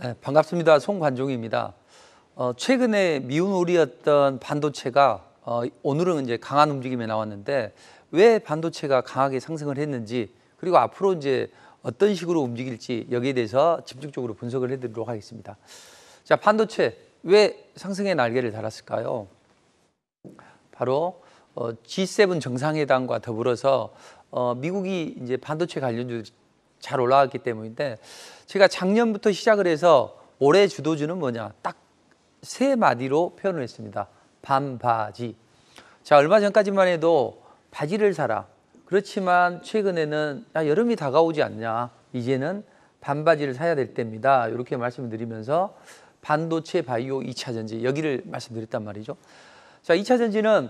네, 반갑습니다. 송관종입니다. 최근에 미운 오리였던 반도체가 오늘은 이제 강한 움직임이 나왔는데 왜 반도체가 강하게 상승을 했는지 그리고 앞으로 이제 어떤 식으로 움직일지 여기에 대해서 집중적으로 분석을 해드리도록 하겠습니다. 자, 반도체 왜 상승의 날개를 달았을까요? 바로 G7 정상회담과 더불어서 미국이 이제 반도체 관련주들이 잘 올라왔기 때문인데 제가 작년부터 시작을 해서 올해 주도주는 뭐냐 딱 세 마디로 표현을 했습니다. 반바지. 자, 얼마 전까지만 해도 바지를 사라. 그렇지만 최근에는 여름이 다가오지 않냐. 이제는 반바지를 사야 될 때입니다. 이렇게 말씀을 드리면서 반도체 바이오 2차 전지 여기를 말씀드렸단 말이죠. 자, 2차 전지는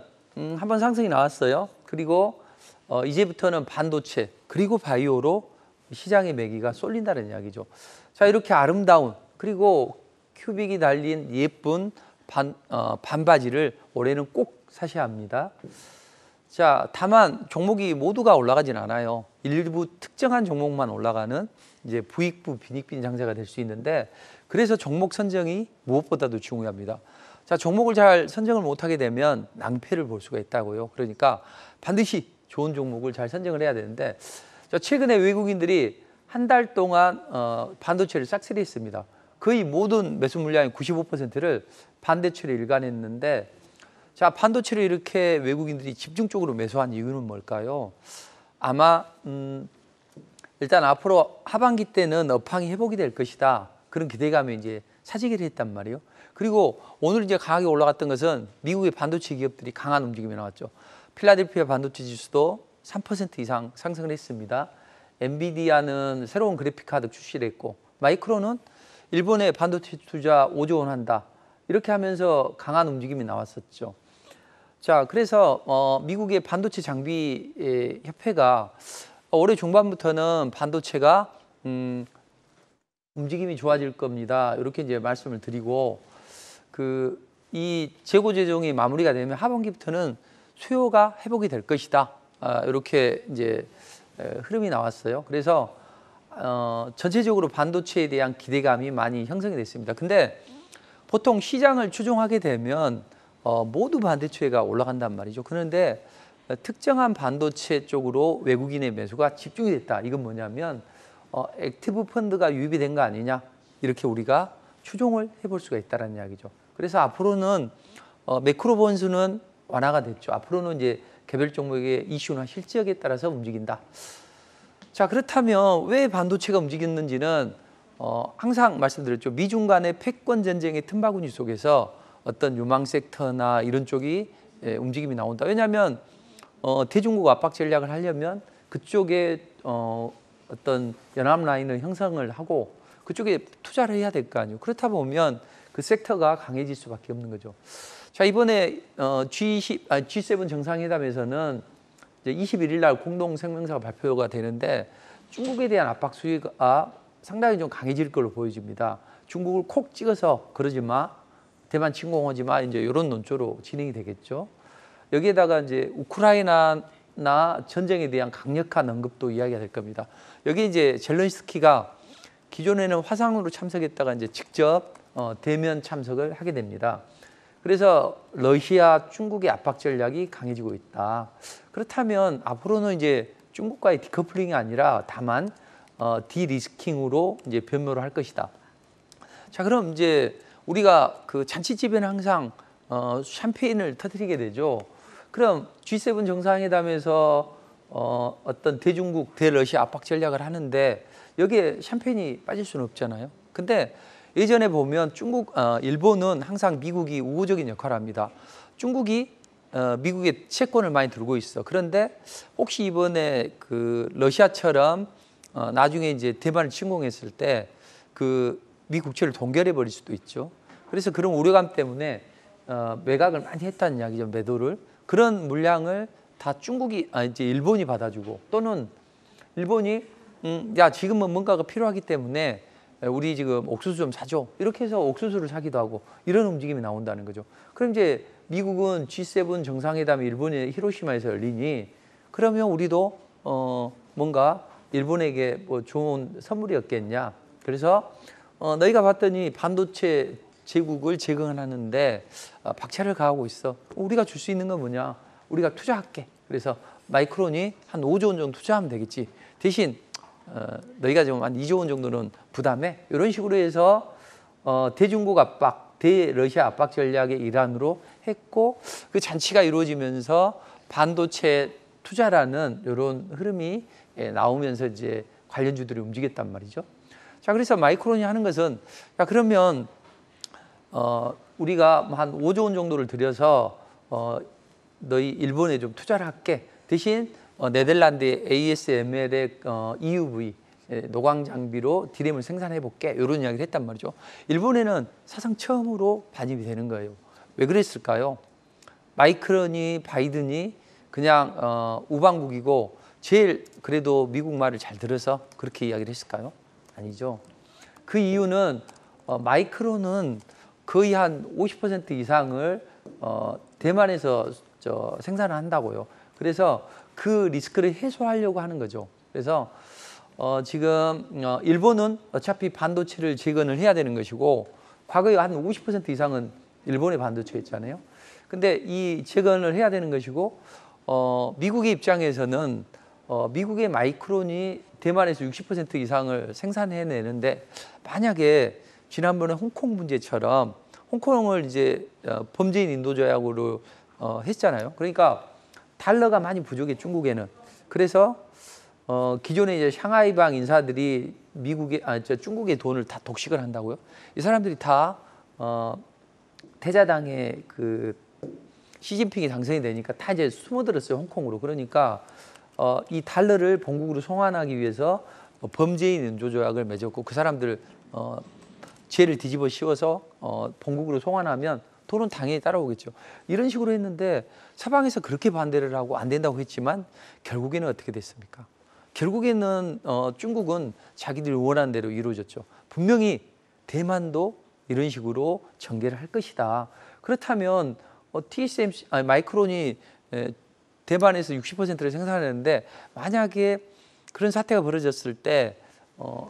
한번 상승이 나왔어요. 그리고 이제부터는 반도체 그리고 바이오로 시장의 매기가 쏠린다는 이야기죠. 자, 이렇게 아름다운 그리고 큐빅이 달린 예쁜 반바지를 올해는 꼭 사셔야 합니다. 자, 다만 종목이 모두가 올라가진 않아요. 일부 특정한 종목만 올라가는 이제 부익부 빈익빈 장세가 될 수 있는데 그래서 종목 선정이 무엇보다도 중요합니다. 자, 종목을 잘 선정을 못하게 되면 낭패를 볼 수가 있다고요. 그러니까 반드시 좋은 종목을 잘 선정을 해야 되는데 자, 최근에 외국인들이 한 달 동안 반도체를 싹쓸이했습니다. 거의 모든 매수 물량의 95%를 반도체로 일관했는데 자, 반도체를 이렇게 외국인들이 집중적으로 매수한 이유는 뭘까요? 아마 일단 앞으로 하반기 때는 업황이 회복이 될 것이다. 그런 기대감이 이제 사지기를 했단 말이에요. 그리고 오늘 이제 강하게 올라갔던 것은 미국의 반도체 기업들이 강한 움직임이 나왔죠. 필라델피아 반도체 지수도 3% 이상 상승을 했습니다. 엔비디아는 새로운 그래픽카드 출시를 했고 마이크론은 일본의 반도체 투자 5조 원 한다. 이렇게 하면서 강한 움직임이 나왔었죠. 자, 그래서 미국의 반도체 장비 협회가 올해 중반부터는 반도체가 움직임이 좋아질 겁니다. 이렇게 이제 말씀을 드리고 이 재고 재정이 마무리가 되면 하반기부터는 수요가 회복이 될 것이다. 이렇게 이제 흐름이 나왔어요. 그래서 전체적으로 반도체에 대한 기대감이 많이 형성이 됐습니다. 근데 보통 시장을 추종하게 되면 모두 반도체가 올라간단 말이죠. 그런데 특정한 반도체 쪽으로 외국인의 매수가 집중이 됐다. 이건 뭐냐면 액티브 펀드가 유입이 된 거 아니냐. 이렇게 우리가 추종을 해볼 수가 있다는 이야기죠. 그래서 앞으로는 매크로 번수는 완화가 됐죠. 앞으로는 이제 개별 종목의 이슈나 실적에 따라서 움직인다. 자, 그렇다면 왜 반도체가 움직였는지는 항상 말씀드렸죠. 미중 간의 패권 전쟁의 틈바구니 속에서 어떤 유망 섹터나 이런 쪽이 움직임이 나온다. 왜냐하면 대중국 압박 전략을 하려면 그쪽에 어떤 연합 라인을 형성을 하고 그쪽에 투자를 해야 될 거 아니에요. 그렇다 보면 그 섹터가 강해질 수밖에 없는 거죠. 자, 이번에 G7 정상회담에서는 이제 21일 날 공동 성명서가 발표가 되는데 중국에 대한 압박 수위가 상당히 좀 강해질 걸로 보여집니다. 중국을 콕 찍어서 그러지 마, 대만 침공하지 마, 이제 이런 논조로 진행이 되겠죠. 여기에다가 이제 우크라이나나 전쟁에 대한 강력한 언급도 이야기가 될 겁니다. 여기 이제 젤렌스키가 기존에는 화상으로 참석했다가 이제 직접 대면 참석을 하게 됩니다. 그래서 러시아, 중국의 압박 전략이 강해지고 있다. 그렇다면 앞으로는 이제 중국과의 디커플링이 아니라 다만 디리스킹으로 이제 변모를 할 것이다. 자, 그럼 이제 우리가 그 잔치집에는 항상 샴페인을 터뜨리게 되죠. 그럼 G7 정상회담에서 어떤 대중국, 대러시아 압박 전략을 하는데 여기에 샴페인이 빠질 수는 없잖아요. 근데 예전에 보면 일본은 항상 미국이 우호적인 역할을 합니다. 중국이 미국의 채권을 많이 들고 있어. 그런데 혹시 이번에 그 러시아처럼 나중에 이제 대만을 침공했을 때 그 미 국채를 동결해 버릴 수도 있죠. 그래서 그런 우려감 때문에 매각을 많이 했다는 이야기죠. 매도를. 그런 물량을 다 이제 일본이 받아주고 또는 일본이 야, 지금은 뭔가가 필요하기 때문에 우리 지금 옥수수 좀 사줘. 이렇게 해서 옥수수를 사기도 하고 이런 움직임이 나온다는 거죠. 그럼 이제 미국은 G7 정상회담이 일본의 히로시마에서 열리니 그러면 우리도 뭔가 일본에게 뭐 좋은 선물이었겠냐. 그래서 너희가 봤더니 반도체 제국을 재건하는데 박차를 가하고 있어. 우리가 줄 수 있는 건 뭐냐? 우리가 투자할게. 그래서 마이크론이 한 5조 원 정도 투자하면 되겠지. 대신 너희가 좀 한 2조 원 정도는 부담해. 이런 식으로 해서 대중국 압박, 대러시아 압박 전략의 일환으로 했고, 그 잔치가 이루어지면서 반도체 투자라는 이런 흐름이 나오면서 이제 관련주들이 움직였단 말이죠. 자, 그래서 마이크론이 하는 것은, 야, 그러면 우리가 한 5조 원 정도를 들여서 너희 일본에 좀 투자를 할게. 대신 네덜란드의 ASML의 EUV 노광 장비로 디램을 생산해 볼게. 이런 이야기를 했단 말이죠. 일본에는 사상 처음으로 반입이 되는 거예요. 왜 그랬을까요? 마이크론이 바이든이 그냥 우방국이고 제일 그래도 미국 말을 잘 들어서 그렇게 이야기를 했을까요? 아니죠. 그 이유는 마이크론은 거의 한 50% 이상을 대만에서 생산을 한다고요. 그래서 그 리스크를 해소하려고 하는 거죠. 그래서 지금 일본은 어차피 반도체를 재건을 해야 되는 것이고, 과거에 한 50% 이상은 일본의 반도체였잖아요. 근데 이 재건을 해야 되는 것이고, 미국의 입장에서는 미국의 마이크론이 대만에서 60% 이상을 생산해내는데, 만약에 지난번에 홍콩 문제처럼 홍콩을 이제 범죄인 인도 조약으로 했잖아요. 그러니까 달러가 많이 부족해, 중국에는. 그래서 기존에 이제 샹하이방 인사들이 중국의 돈을 다 독식을 한다고요. 이 사람들이 다 태자당의 그 시진핑이 당선이 되니까 다 이제 숨어들었어요, 홍콩으로. 그러니까 이 달러를 본국으로 송환하기 위해서 범죄인 인도 조약을 맺었고, 그 사람들 죄를 뒤집어 씌워서 본국으로 송환하면 돈은 당연히 따라오겠죠. 이런 식으로 했는데 서방에서 그렇게 반대를 하고 안 된다고 했지만 결국에는 어떻게 됐습니까? 결국에는 중국은 자기들이 원하는 대로 이루어졌죠. 분명히 대만도 이런 식으로 전개를 할 것이다. 그렇다면 TSMC, 마이크론이 대만에서 60%를 생산하는데, 만약에 그런 사태가 벌어졌을 때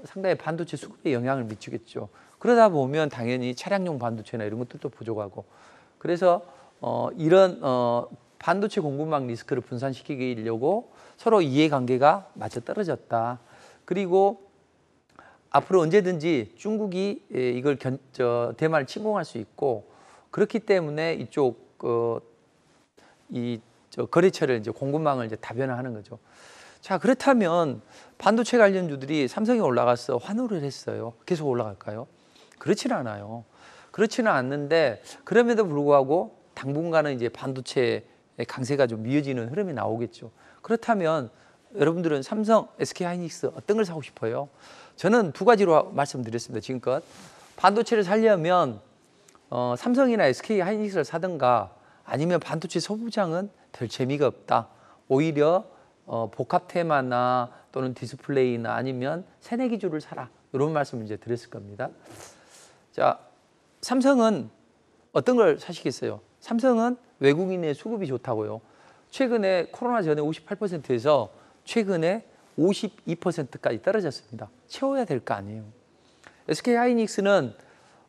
상당히 반도체 수급에 영향을 미치겠죠. 그러다 보면 당연히 차량용 반도체나 이런 것들도 부족하고, 그래서 이런 반도체 공급망 리스크를 분산시키려고 서로 이해관계가 맞아 떨어졌다. 그리고 앞으로 언제든지 중국이 이걸 대만을 침공할 수 있고, 그렇기 때문에 이쪽 거래처를 이제 공급망을 이제 다변화하는 거죠. 자, 그렇다면 반도체 관련주들이 삼성이 올라가서 환호를 했어요. 계속 올라갈까요? 그렇지는 않아요. 그렇지는 않는데, 그럼에도 불구하고 당분간은 이제 반도체 강세가 좀 미어지는 흐름이 나오겠죠. 그렇다면 여러분들은 삼성, SK하이닉스 어떤 걸 사고 싶어요? 저는 두 가지로 말씀드렸습니다, 지금껏. 반도체를 사려면 삼성이나 SK하이닉스를 사든가, 아니면 반도체 소부장은 별 재미가 없다. 오히려 복합 테마나 또는 디스플레이나 아니면 새내기주를 사라. 이런 말씀을 이제 드렸을 겁니다. 자, 삼성은 어떤 걸 사시겠어요? 삼성은 외국인의 수급이 좋다고요. 최근에 코로나 전에 58%에서 최근에 52%까지 떨어졌습니다. 채워야 될 거 아니에요. SK하이닉스는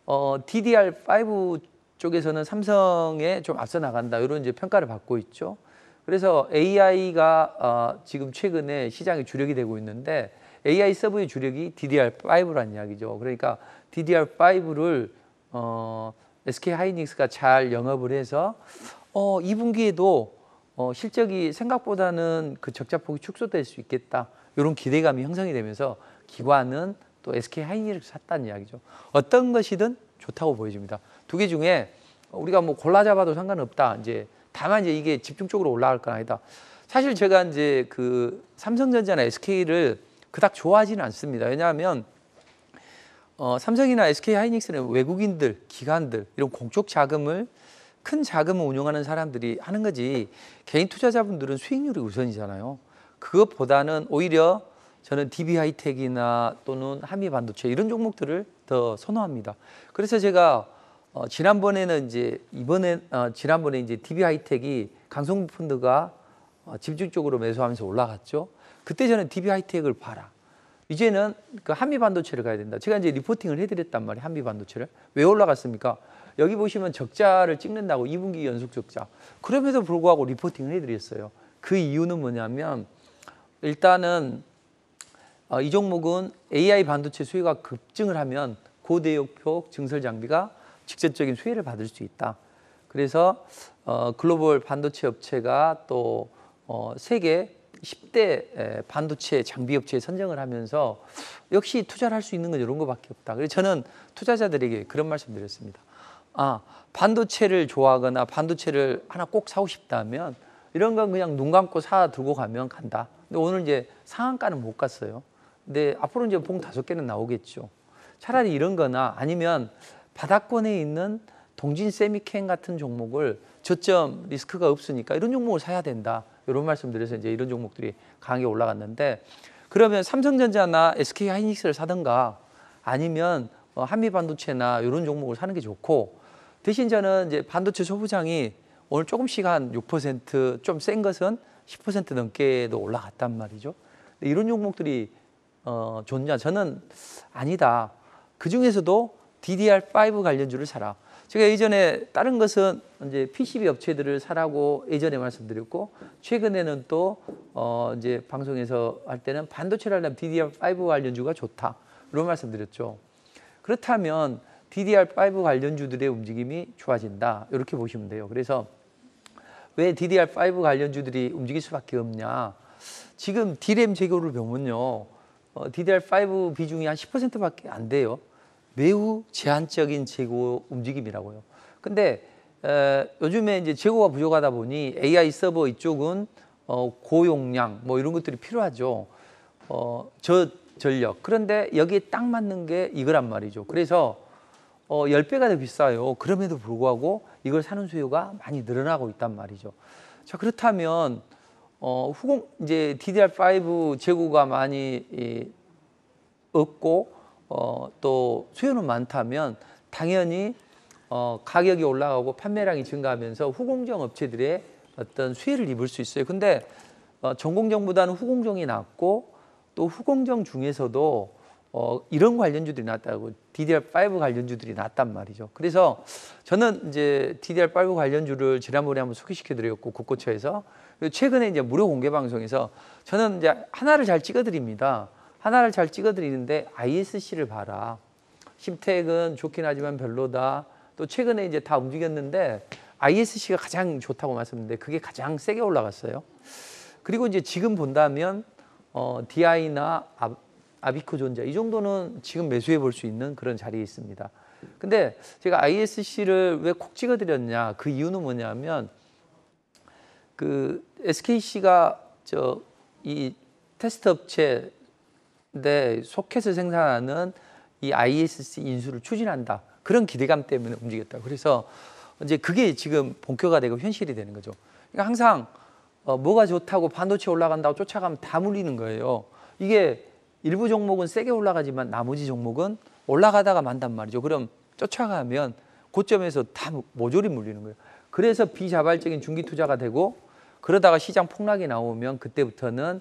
DDR5 쪽에서는 삼성에 좀 앞서 나간다, 이런 이제 평가를 받고 있죠. 그래서 AI가 지금 최근에 시장의 주력이 되고 있는데, AI 서버의 주력이 DDR5라는 이야기죠. 그러니까 DDR5를 SK하이닉스가 잘 영업을 해서 2분기에도 실적이 생각보다는 그 적자폭이 축소될 수 있겠다, 이런 기대감이 형성이 되면서 기관은 또 SK하이닉스를 샀다는 이야기죠. 어떤 것이든 좋다고 보여집니다. 두 개 중에 우리가 뭐 골라 잡아도 상관없다. 이제 다만 이제 이게 집중적으로 올라갈 건 아니다. 사실 제가 이제 그 삼성전자나 SK를 그닥 좋아하지는 않습니다. 왜냐하면 삼성이나 SK하이닉스는 외국인들, 기관들, 이런 공적 자금을, 큰 자금을 운용하는 사람들이 하는 거지, 개인 투자자분들은 수익률이 우선이잖아요. 그것보다는 오히려 저는 DB하이텍이나 또는 한미반도체 이런 종목들을 더 선호합니다. 그래서 제가 지난번에 이제 DB하이텍이 강성구 펀드가 집중적으로 매수하면서 올라갔죠. 그때 저는 DB하이텍을 봐라. 이제는 그 한미 반도체를 가야 된다. 제가 이제 리포팅을 해드렸단 말이에요. 한미 반도체를. 왜 올라갔습니까? 여기 보시면 적자를 찍는다고 2분기 연속 적자. 그럼에도 불구하고 리포팅을 해드렸어요. 그 이유는 뭐냐면 일단은 이 종목은 AI 반도체 수요가 급증을 하면 고대역폭 증설 장비가 직접적인 수혜를 받을 수 있다. 그래서 글로벌 반도체 업체가 또 세계 10대 반도체 장비 업체에 선정을 하면서 역시 투자를 할 수 있는 건 이런 거밖에 없다. 그래서 저는 투자자들에게 그런 말씀 드렸습니다. 반도체를 좋아하거나 반도체를 하나 꼭 사고 싶다면 이런 건 그냥 눈 감고 사 두고 가면 간다. 근데 오늘 이제 상한가는 못 갔어요. 근데 앞으로 이제 봉 5개는 나오겠죠. 차라리 이런 거나 아니면 바닥권에 있는 동진 세미캠 같은 종목을 저점 리스크가 없으니까 이런 종목을 사야 된다. 이런 말씀 드려서 이제 이런 종목들이 강하게 올라갔는데 그러면 삼성전자나 SK 하이닉스를 사든가 아니면 한미 반도체나 이런 종목을 사는 게 좋고 대신 저는 이제 반도체 소부장이 오늘 조금씩 한 6%좀 센 것은 10% 넘게도 올라갔단 말이죠. 근데 이런 종목들이 좋냐? 저는 아니다. 그 중에서도 DDR5 관련주를 사라. 제가 예전에 다른 것은 이제 PCB 업체들을 사라고 예전에 말씀드렸고 최근에는 또 이제 방송에서 할 때는 반도체를 하려면 DDR5 관련주가 좋다. 이런 말씀드렸죠. 그렇다면 DDR5 관련주들의 움직임이 좋아진다. 이렇게 보시면 돼요. 그래서 왜 DDR5 관련주들이 움직일 수밖에 없냐? 지금 D램 재고를 보면요. DDR5 비중이 한 10%밖에 안 돼요. 매우 제한적인 재고 움직임이라고요. 근데 요즘에 이제 재고가 부족하다 보니 AI 서버 이쪽은 고용량 뭐 이런 것들이 필요하죠. 저전력. 그런데 여기에 딱 맞는 게 이거란 말이죠. 그래서 10배가 더 비싸요. 그럼에도 불구하고 이걸 사는 수요가 많이 늘어나고 있단 말이죠. 자, 그렇다면 이제 DDR5 재고가 많이 없고 또 수요는 많다면 당연히 가격이 올라가고 판매량이 증가하면서 후공정 업체들의 어떤 수혜를 입을 수 있어요. 근데 전공정보다는 후공정이 낫고 또 후공정 중에서도 이런 관련주들이 낫다고 DDR5 관련주들이 낫단 말이죠. 그래서 저는 이제 DDR5 관련주를 지난번에 한번 소개시켜 드렸고 국고처에서 최근에 이제 무료 공개 방송에서 저는 이제 하나를 잘 찍어 드립니다. 하나를 잘 찍어 드리는데 ISC를 봐라. 심택은 좋긴 하지만 별로다. 또 최근에 이제 다 움직였는데 ISC가 가장 좋다고 말씀드렸는데 그게 가장 세게 올라갔어요. 그리고 이제 지금 본다면 DI나 아비코존자 이 정도는 지금 매수해 볼 수 있는 그런 자리에 있습니다. 근데 제가 ISC를 왜 콕 찍어 드렸냐? 그 이유는 뭐냐면 그 SKC가 이 테스트 업체 데 소켓을 생산하는 이 ISC 인수를 추진한다. 그런 기대감 때문에 움직였다. 그래서 이제 그게 지금 본격화되고 현실이 되는 거죠. 그러니까 항상 뭐가 좋다고 반도체 올라간다고 쫓아가면 다 물리는 거예요. 이게 일부 종목은 세게 올라가지만 나머지 종목은 올라가다가 만단 말이죠. 그럼 쫓아가면 고점에서 다 모조리 물리는 거예요. 그래서 비자발적인 중기 투자가 되고 그러다가 시장 폭락이 나오면 그때부터는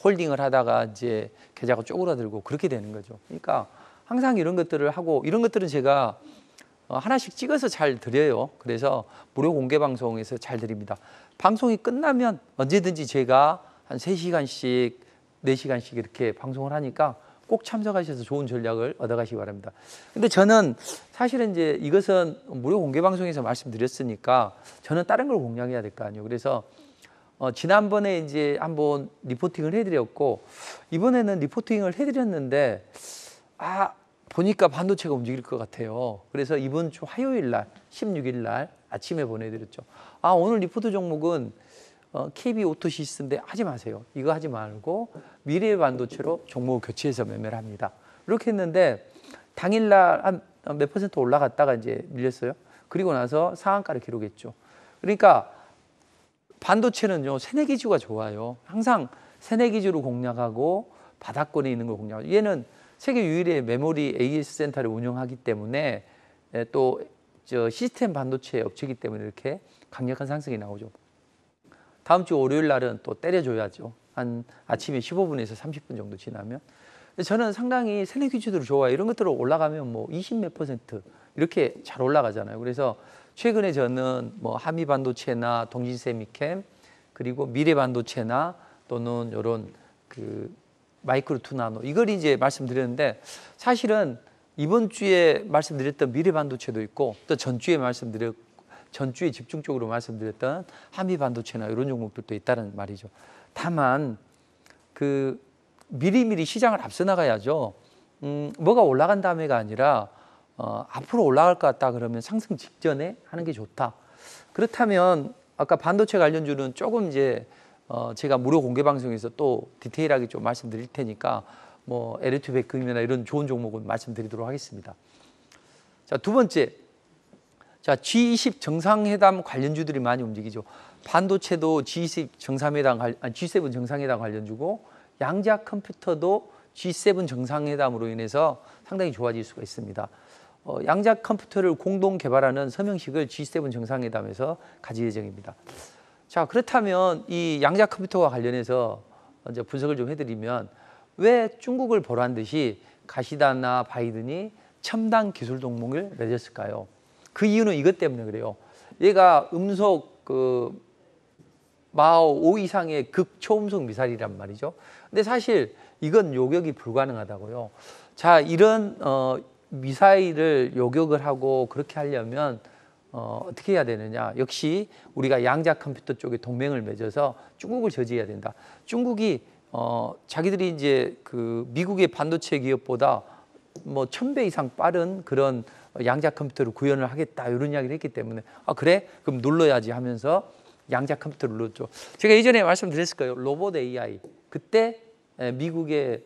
홀딩을 하다가 이제 계좌가 쪼그라들고 그렇게 되는 거죠. 그러니까 항상 이런 것들을 하고 이런 것들은 제가 하나씩 찍어서 잘 드려요. 그래서 무료 공개 방송에서 잘 드립니다. 방송이 끝나면 언제든지 제가 한 3시간씩, 4시간씩 이렇게 방송을 하니까 꼭 참석하셔서 좋은 전략을 얻어가시기 바랍니다. 근데 저는 사실은 이제 이것은 무료 공개 방송에서 말씀드렸으니까 저는 다른 걸 공략해야 될 거 아니에요. 그래서 지난번에 이제 한번 리포팅을 해드렸고 이번에는 리포팅을 해드렸는데 보니까 반도체가 움직일 것 같아요. 그래서 이번 주 화요일 날 16일 날 아침에 보내드렸죠. 오늘 리포트 종목은 KB 오토시스인데 하지 마세요. 이거 하지 말고 미래 반도체로 종목을 교체해서 매매를 합니다. 이렇게 했는데 당일날 한 몇 % 올라갔다가 이제 밀렸어요. 그리고 나서 상한가를 기록했죠. 그러니까 반도체는요, 새내기주가 좋아요. 항상 새내기주로 공략하고 바닥권에 있는 걸 공략하고 얘는 세계 유일의 메모리 AS 센터를 운영하기 때문에 또 시스템 반도체 업체이기 때문에 이렇게 강력한 상승이 나오죠. 다음 주 월요일 날은 또 때려줘야죠. 한 아침에 15분에서 30분 정도 지나면. 저는 상당히 셀렉 퀴즈들을 좋아해요. 이런 것들로 올라가면 뭐 20몇 % 이렇게 잘 올라가잖아요. 그래서 최근에 저는 뭐 한미 반도체나 동진 세미캠 그리고 미래 반도체나 또는 이런 그 마이크로 투 나노 이걸 이제 말씀드렸는데 사실은 이번 주에 말씀드렸던 미래 반도체도 있고 또 전주에 집중적으로 말씀드렸던 한미 반도체나 이런 종목들도 있다는 말이죠. 다만 그 미리미리 시장을 앞서 나가야죠. 뭐가 올라간 다음에가 아니라 앞으로 올라갈 것 같다 그러면 상승 직전에 하는 게 좋다. 그렇다면 아까 반도체 관련주는 조금 이제 제가 무료 공개 방송에서 또 디테일하게 좀 말씀드릴 테니까 뭐 LH 백금이나 이런 좋은 종목은 말씀드리도록 하겠습니다. 자, 두 번째. 자, G20 정상회담 관련주들이 많이 움직이죠. 반도체도 G20 정상회담, G7 정상회담 관련주고 양자 컴퓨터도 G7 정상회담으로 인해서 상당히 좋아질 수가 있습니다. 양자 컴퓨터를 공동 개발하는 서명식을 G7 정상회담에서 가질 예정입니다. 자, 그렇다면 이 양자 컴퓨터와 관련해서 이제 분석을 좀 해드리면 왜 중국을 보란 듯이 가시다나 바이든이 첨단 기술 동맹을 맺었을까요? 그 이유는 이것 때문에 그래요. 얘가 음속 마하 5 이상의 극초음속 미사일이란 말이죠. 근데 사실 이건 요격이 불가능하다고요. 자, 이런 미사일을 요격을 하고 그렇게 하려면 어떻게 해야 되느냐? 역시 우리가 양자 컴퓨터 쪽에 동맹을 맺어서 중국을 저지해야 된다. 중국이 자기들이 이제 그 미국의 반도체 기업보다 뭐 1000배 이상 빠른 그런 양자 컴퓨터를 구현을 하겠다 이런 이야기를 했기 때문에 그래? 그럼 눌러야지 하면서 양자 컴퓨터를 눌렀죠. 제가 예전에 말씀드렸을 거예요. 로봇 AI. 그때 미국의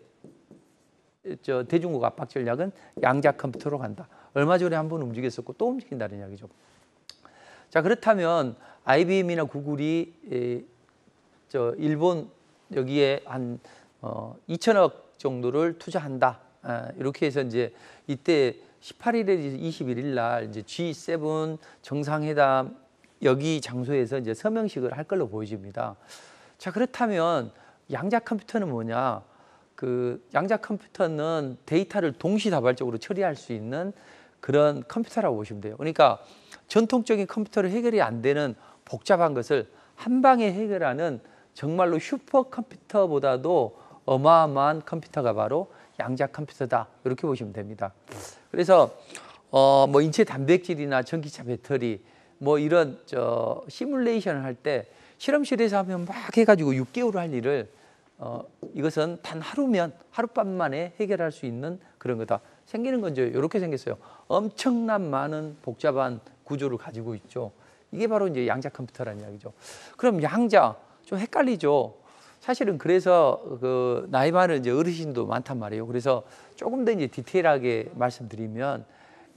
대중국 압박 전략은 양자 컴퓨터로 간다. 얼마 전에 한번 움직였었고 또 움직인다는 이야기죠. 자, 그렇다면 IBM이나 구글이 일본 여기에 한 2천억 정도를 투자한다. 이렇게 해서 이제 이때 18일에서 21일 날 이제 G7 정상회담 여기 장소에서 이제 서명식을 할 걸로 보여집니다. 자, 그렇다면 양자 컴퓨터는 뭐냐? 그 양자 컴퓨터는 데이터를 동시다발적으로 처리할 수 있는 그런 컴퓨터라고 보시면 돼요. 그러니까 전통적인 컴퓨터로 해결이 안 되는 복잡한 것을 한 방에 해결하는 정말로 슈퍼컴퓨터보다도 어마어마한 컴퓨터가 바로 양자 컴퓨터다. 이렇게 보시면 됩니다. 그래서 뭐 인체 단백질이나 전기차 배터리 뭐 이런 시뮬레이션을 할 때 실험실에서 하면 막 해가지고 6개월 할 일을 이것은 단 하룻밤 만에 해결할 수 있는 그런 거다. 생기는 건 이제 이렇게 생겼어요. 엄청난 많은 복잡한 구조를 가지고 있죠. 이게 바로 이제 양자 컴퓨터라는 이야기죠. 그럼 양자 좀 헷갈리죠. 사실은 그래서 그 나이 많은 이제 어르신도 많단 말이에요. 그래서 조금 더 이제 디테일하게 말씀드리면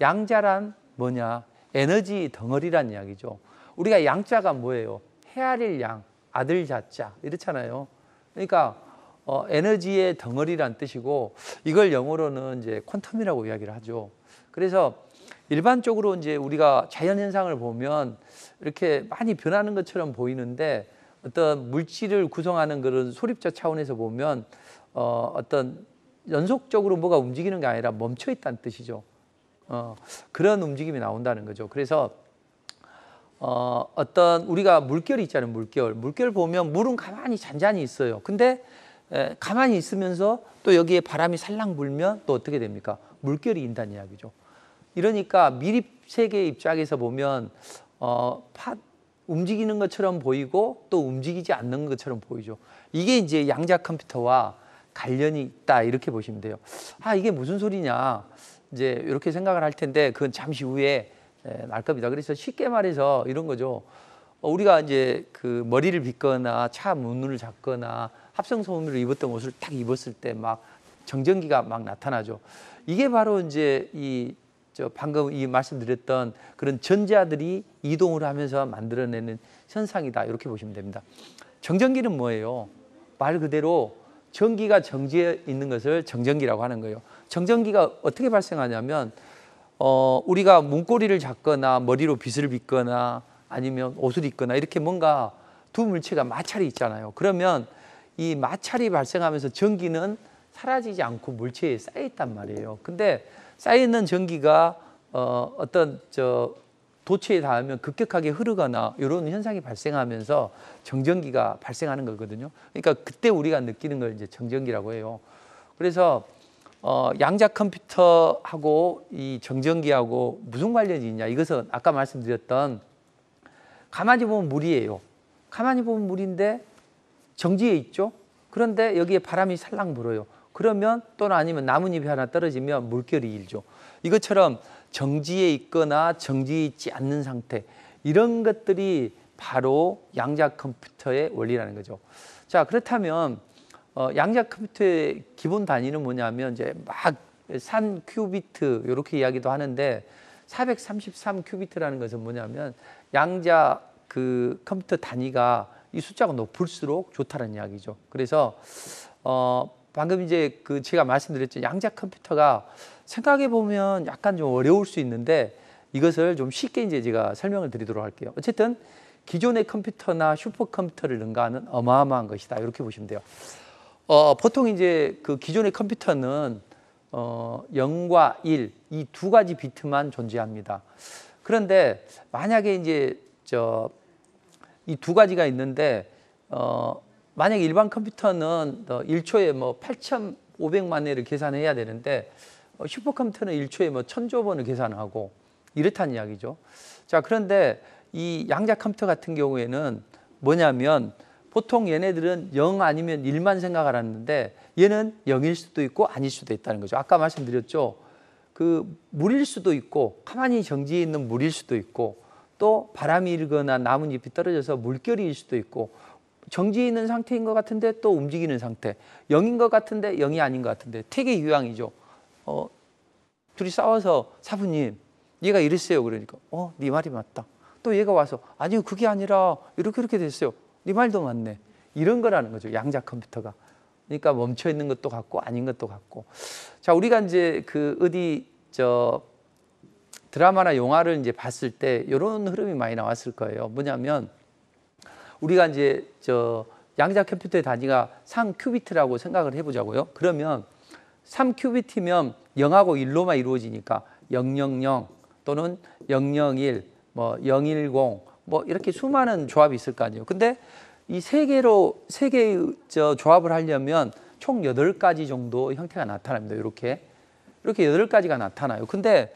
양자란 뭐냐? 에너지 덩어리란 이야기죠. 우리가 양자가 뭐예요? 헤아릴 양, 아들 자자 이렇잖아요. 그러니까 에너지의 덩어리란 뜻이고 이걸 영어로는 이제 퀀텀이라고 이야기를 하죠. 그래서 일반적으로 이제 우리가 자연 현상을 보면 이렇게 많이 변하는 것처럼 보이는데 어떤 물질을 구성하는 그런 소립적 차원에서 보면 어떤 연속적으로 뭐가 움직이는 게 아니라 멈춰 있다는 뜻이죠. 그런 움직임이 나온다는 거죠. 그래서 어떤 우리가 물결이 있잖아요. 물결 보면 물은 가만히 잔잔히 있어요. 근데 가만히 있으면서 또 여기에 바람이 살랑 불면 또 어떻게 됩니까? 물결이 인다는 이야기죠. 이러니까 미립 세계 입장에서 보면 움직이는 것처럼 보이고 또 움직이지 않는 것처럼 보이죠. 이게 이제 양자 컴퓨터와 관련이 있다 이렇게 보시면 돼요. 이게 무슨 소리냐 이제 이렇게 생각을 할 텐데 그건 잠시 후에 날 겁니다. 그래서 쉽게 말해서 이런 거죠. 우리가 이제 그 머리를 빗거나 차 문을 잡거나 합성 소음으로 입었던 옷을 딱 입었을 때 막 정전기가 막 나타나죠. 이게 바로 이제 방금 말씀드렸던 그런 전자들이 이동을 하면서 만들어내는 현상이다 이렇게 보시면 됩니다. 정전기는 뭐예요? 말 그대로 전기가 정지해 있는 것을 정전기라고 하는 거예요. 정전기가 어떻게 발생하냐면 우리가 문고리를 잡거나 머리로 빗을 빗거나 아니면 옷을 입거나 이렇게 뭔가 두 물체가 마찰이 있잖아요. 그러면 이 마찰이 발생하면서 전기는 사라지지 않고 물체에 쌓여 있단 말이에요. 근데 쌓여 있는 전기가 어떤 도체에 닿으면 급격하게 흐르거나 이런 현상이 발생하면서 정전기가 발생하는 거거든요. 그러니까 그때 우리가 느끼는 걸 이제 정전기라고 해요. 그래서 양자 컴퓨터하고 이 정전기하고 무슨 관련이 있냐? 이것은 아까 말씀드렸던 가만히 보면 물이에요. 가만히 보면 물인데 정지해 있죠. 그런데 여기에 바람이 살랑 불어요. 그러면 또는 아니면 나뭇잎이 하나 떨어지면 물결이 일죠. 이것처럼 정지해 있거나 정지해 있지 않는 상태, 이런 것들이 바로 양자 컴퓨터의 원리라는 거죠. 자, 그렇다면 양자 컴퓨터의 기본 단위는 뭐냐면 이제 막 산 큐비트 이렇게 이야기도 하는데 433 큐비트라는 것은 뭐냐면 양자 그 컴퓨터 단위가 이 숫자가 높을수록 좋다는 이야기죠. 그래서 방금 이제 그 제가 말씀드렸죠. 양자 컴퓨터가 생각해 보면 약간 좀 어려울 수 있는데 이것을 좀 쉽게 이제 제가 설명을 드리도록 할게요. 어쨌든 기존의 컴퓨터나 슈퍼컴퓨터를 능가하는 어마어마한 것이다. 이렇게 보시면 돼요. 보통 이제 그 기존의 컴퓨터는 0과 1 이 두 가지 비트만 존재합니다. 그런데 만약에 이제 이 두 가지가 있는데 만약에 일반 컴퓨터는 1초에 뭐 8,500만 회를 계산해야 되는데 슈퍼컴퓨터는 1초에 뭐 1,000조 번을 계산하고 이렇다는 이야기죠. 자, 그런데 이 양자 컴퓨터 같은 경우에는 뭐냐면 보통 얘네들은 0 아니면 1만 생각을 하는데 얘는 0일 수도 있고 아닐 수도 있다는 거죠. 아까 말씀드렸죠. 그 물일 수도 있고 가만히 정지해 있는 물일 수도 있고 또 바람이 일거나 나뭇잎이 떨어져서 물결일 수도 있고 정지해 있는 상태인 것 같은데 또 움직이는 상태, 0인 것 같은데 0이 아닌 것 같은데 되게 유형이죠. 둘이 싸워서 사부님 얘가 이랬어요. 그러니까 네 말이 맞다. 또 얘가 와서 아니요 그게 아니라 이렇게 됐어요. 네 말도 맞네. 이런 거라는 거죠. 양자 컴퓨터가. 그러니까 멈춰 있는 것도 같고 아닌 것도 같고. 자, 우리가 이제 그 어디 드라마나 영화를 이제 봤을 때 이런 흐름이 많이 나왔을 거예요. 뭐냐면 우리가 이제 양자 컴퓨터의 단위가 3큐비트라고 생각을 해보자고요. 그러면 3큐비트면 0하고 1로만 이루어지니까 000 또는 001, 뭐 010, 뭐 이렇게 수많은 조합이 있을 거 아니에요. 근데 이 세 개의 조합을 하려면 총 8가지 정도 형태가 나타납니다. 이렇게 8가지가 나타나요. 근데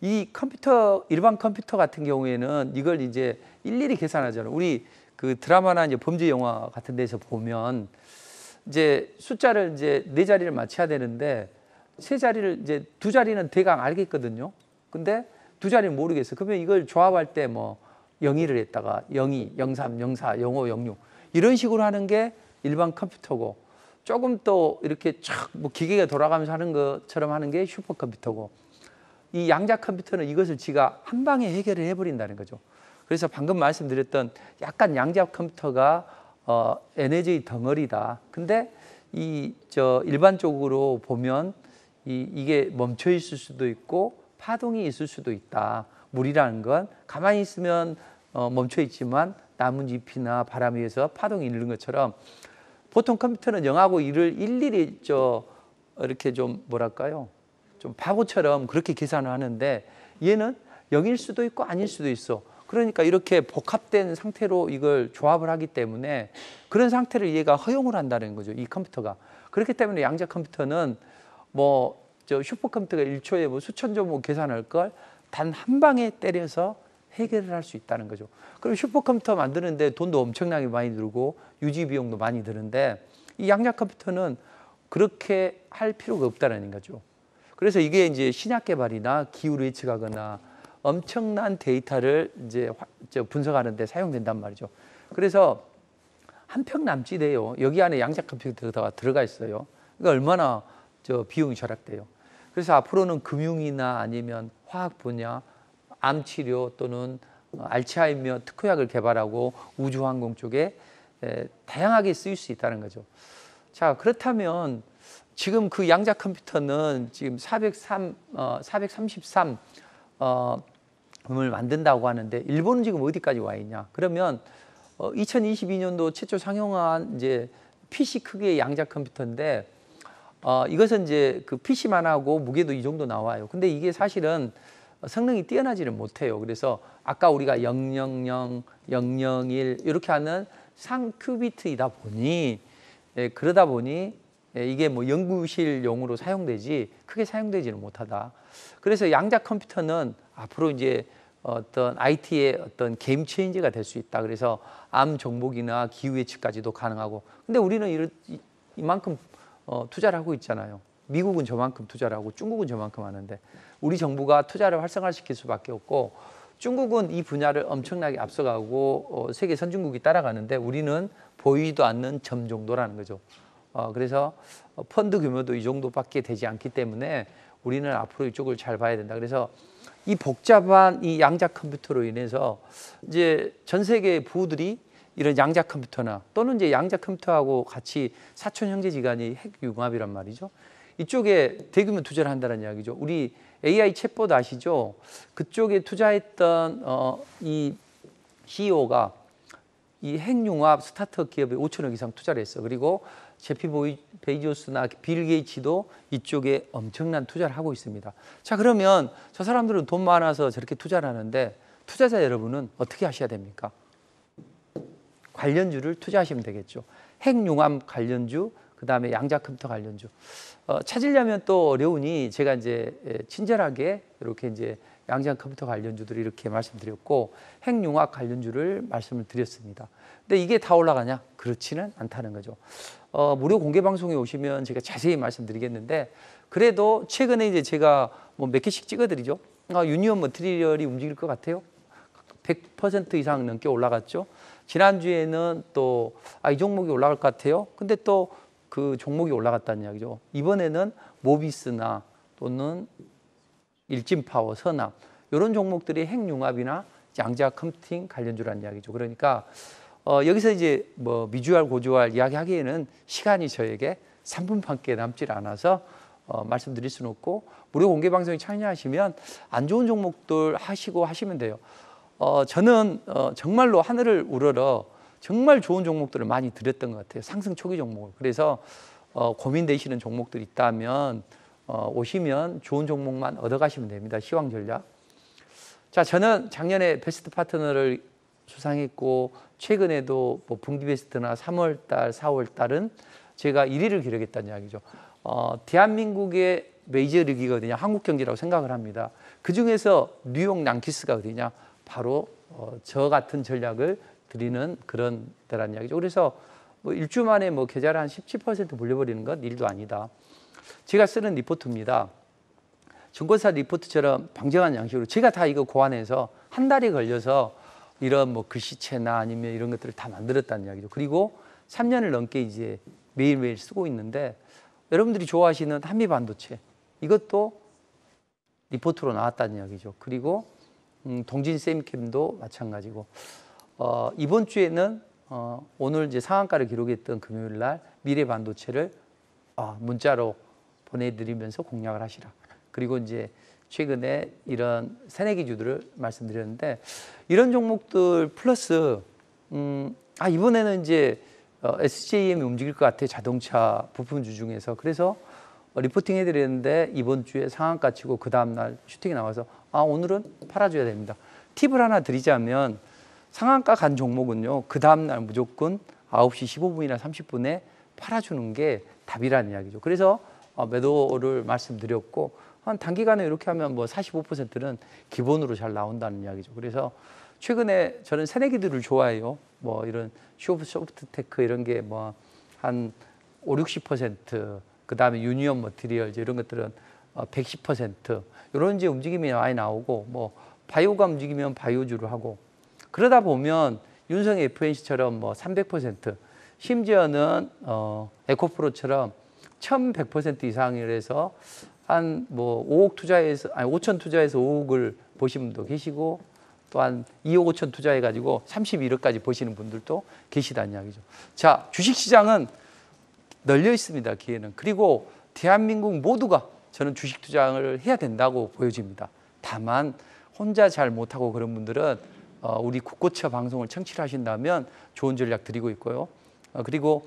이 컴퓨터, 일반 컴퓨터 같은 경우에는 이걸 이제 일일이 계산하잖아요. 우리 그 드라마나 이제 범죄 영화 같은 데서 보면 이제 숫자를 이제 4자리를 맞춰야 되는데 3자리를 이제 2자리는 대강 알겠거든요. 근데 2자리는 모르겠어요. 그러면 이걸 조합할 때 뭐 02를 했다가 02, 03, 04, 05, 06 이런 식으로 하는 게 일반 컴퓨터고 조금 또 이렇게 촥 뭐 기계가 돌아가면서 하는 것처럼 하는 게 슈퍼컴퓨터고 이 양자 컴퓨터는 이것을 지가 한 방에 해결을 해버린다는 거죠. 그래서 방금 말씀드렸던 약간 양자 컴퓨터가 에너지의 덩어리다. 근데 일반적으로 보면 이게 멈춰 있을 수도 있고 파동이 있을 수도 있다. 물이라는 건 가만히 있으면 멈춰 있지만 나뭇잎이나 바람에 의해서 파동이 일는 것처럼 보통 컴퓨터는 0하고 1을 일일이 이렇게 좀 뭐랄까요? 좀 바보처럼 그렇게 계산을 하는데 얘는 0일 수도 있고 아닐 수도 있어. 그러니까 이렇게 복합된 상태로 이걸 조합을 하기 때문에 그런 상태를 얘가 허용을 한다는 거죠. 이 컴퓨터가. 그렇기 때문에 양자 컴퓨터는 슈퍼컴퓨터가 1초에 뭐 수천 조 뭐 계산할 걸 단 한 방에 때려서 해결을 할 수 있다는 거죠. 그럼 슈퍼컴퓨터 만드는데 돈도 엄청나게 많이 들고 유지 비용도 많이 드는데 이 양자 컴퓨터는 그렇게 할 필요가 없다는 거죠. 그래서 이게 이제 신약 개발이나 기후를 예측하거나 엄청난 데이터를 이제 분석하는 데 사용된단 말이죠. 그래서 한평남지대요. 여기 안에 양자 컴퓨터가 들어가 있어요. 그러니까 얼마나 비용이 절약돼요. 그래서 앞으로는 금융이나 아니면 화학 분야, 암 치료 또는 알츠하이머 특효약을 개발하고 우주항공 쪽에 다양하게 쓰일 수 있다는 거죠. 자, 그렇다면 지금 그 양자 컴퓨터는 지금 433을 만든다고 하는데 일본은 지금 어디까지 와 있냐? 그러면 2022년도 최초 상용한 이제 PC 크기의 양자 컴퓨터인데 이것은 이제 그 PC만 하고 무게도 이 정도 나와요. 근데 이게 사실은 성능이 뛰어나지는 못해요. 그래서 아까 우리가 000, 001 이렇게 하는 상큐비트이다 보니 그러다 보니 이게 뭐 연구실용으로 사용되지 크게 사용되지는 못하다. 그래서 양자 컴퓨터는 앞으로 이제 어떤 IT의 어떤 게임 체인저가 될 수 있다. 그래서 암 정복이나 기후 예측까지도 가능하고. 근데 우리는 이만큼 투자를 하고 있잖아요. 미국은 저만큼 투자를 하고 중국은 저만큼 하는데 우리 정부가 투자를 활성화시킬 수밖에 없고 중국은 이 분야를 엄청나게 앞서가고 세계 선진국이 따라가는데 우리는 보이지도 않는 점 정도라는 거죠. 그래서 펀드 규모도 이 정도밖에 되지 않기 때문에 우리는 앞으로 이쪽을 잘 봐야 된다. 그래서 이 복잡한 이 양자 컴퓨터로 인해서 이제 전 세계 부들이 이런 양자 컴퓨터나 또는 이제 양자 컴퓨터하고 같이 사촌 형제지간이 핵융합이란 말이죠. 이쪽에 대규모 투자를 한다는 이야기죠. 우리 AI 챗봇 아시죠? 그쪽에 투자했던 이 CEO가 이 핵융합 스타트업 기업에 5천억 이상 투자를 했어. 그리고 제피 베이조스나 빌 게이츠도 이쪽에 엄청난 투자를 하고 있습니다. 자, 그러면 저 사람들은 돈 많아서 저렇게 투자를 하는데 투자자 여러분은 어떻게 하셔야 됩니까? 관련주를 투자하시면 되겠죠. 핵융합 관련주, 그 다음에 양자 컴퓨터 관련주. 찾으려면 또 어려우니 제가 이제 친절하게 이렇게 이제 양자 컴퓨터 관련주들을 이렇게 말씀드렸고 핵융합 관련주를 말씀을 드렸습니다. 근데 이게 다 올라가냐? 그렇지는 않다는 거죠. 무료 공개 방송에 오시면 제가 자세히 말씀드리겠는데 그래도 최근에 이제 제가 뭐 몇 개씩 찍어드리죠. 유니온 머티리얼이 움직일 것 같아요. 100% 이상 넘게 올라갔죠. 지난주에는 또 이 종목이 올라갈 것 같아요. 근데 또 그 종목이 올라갔다는 이야기죠. 이번에는 모비스나 또는 일진파워, 선암 이런 종목들이 핵융합이나 양자 컴퓨팅 관련주라는 이야기죠. 그러니까 여기서 이제 뭐 미주알 고주알 이야기하기에는 시간이 저에게 3분밖에 남질 않아서 말씀드릴 수는 없고 무료 공개 방송에 참여하시면 안 좋은 종목들 하시면 돼요. 저는 정말로 하늘을 우러러 정말 좋은 종목들을 많이 드렸던 것 같아요. 상승 초기 종목을. 그래서 고민되시는 종목들이 있다면 오시면 좋은 종목만 얻어가시면 됩니다. 시황 전략. 자, 저는 작년에 베스트 파트너를 수상했고 최근에도 뭐 분기 베스트나 3월달, 4월달은 제가 1위를 기록했다는 이야기죠. 대한민국의 메이저리그거든요. 한국경제라고 생각을 합니다. 그중에서 뉴욕 양키스가 어디냐? 바로 저 같은 전략을 드리는 그런 데란 이야기죠. 그래서 뭐 일주 만에 뭐 계좌를 한 17% 물려버리는 건 일도 아니다. 제가 쓰는 리포트입니다. 증권사 리포트처럼 방정한 양식으로 제가 다 이거 고안해서 한 달이 걸려서 이런 뭐 글씨체나 아니면 이런 것들을 다 만들었다는 이야기죠. 그리고 3년을 넘게 이제 매일매일 쓰고 있는데 여러분들이 좋아하시는 한미반도체 이것도 리포트로 나왔다는 이야기죠. 그리고 동진 세미캠도 마찬가지고 이번 주에는 오늘 이제 상한가를 기록했던 금요일 날 미래반도체를 문자로 보내드리면서 공략을 하시라. 그리고 이제 최근에 이런 새내기주들을 말씀드렸는데 이런 종목들 플러스 이번에는 이제 SJM이 움직일 것 같아요. 자동차 부품주 중에서. 그래서 리포팅 해드렸는데 이번 주에 상한가 치고 그 다음날 슈팅이 나와서 오늘은 팔아줘야 됩니다. 팁을 하나 드리자면 상한가 간 종목은요. 그 다음날 무조건 9시 15분이나 30분에 팔아주는 게 답이라는 이야기죠. 그래서 매도를 말씀드렸고 한 단기간에 이렇게 하면 뭐 45%는 기본으로 잘 나온다는 이야기죠. 그래서 최근에 저는 새내기들을 좋아해요. 뭐 이런 소프트테크 이런 게 뭐 한 5, 60%, 그 다음에 유니온 머티리얼 이런 것들은 110% 이런 이제 움직임이 많이 나오고 뭐 바이오가 움직이면 바이오주로 하고 그러다 보면 윤성의 FNC처럼 뭐 300% 심지어는 에코프로처럼 1100% 이상을 해서 한 뭐 5억 투자해서 5천 투자해서 5억을 보신 분도 계시고 또한 2억 5천 투자해가지고 31억까지 보시는 분들도 계시다는 이야기죠. 자, 주식시장은 널려 있습니다. 기회는. 그리고 대한민국 모두가 저는 주식 투자를 해야 된다고 보여집니다. 다만 혼자 잘 못하고 그런 분들은 우리 국고처 방송을 청취를 하신다면 좋은 전략 드리고 있고요. 그리고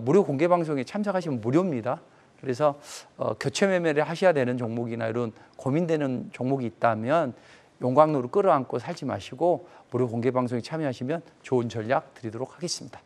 무료 공개 방송에 참석하시면 무료입니다. 그래서 교체 매매를 하셔야 되는 종목이나 이런 고민되는 종목이 있다면 용광로를 끌어안고 살지 마시고 무료 공개 방송에 참여하시면 좋은 전략 드리도록 하겠습니다.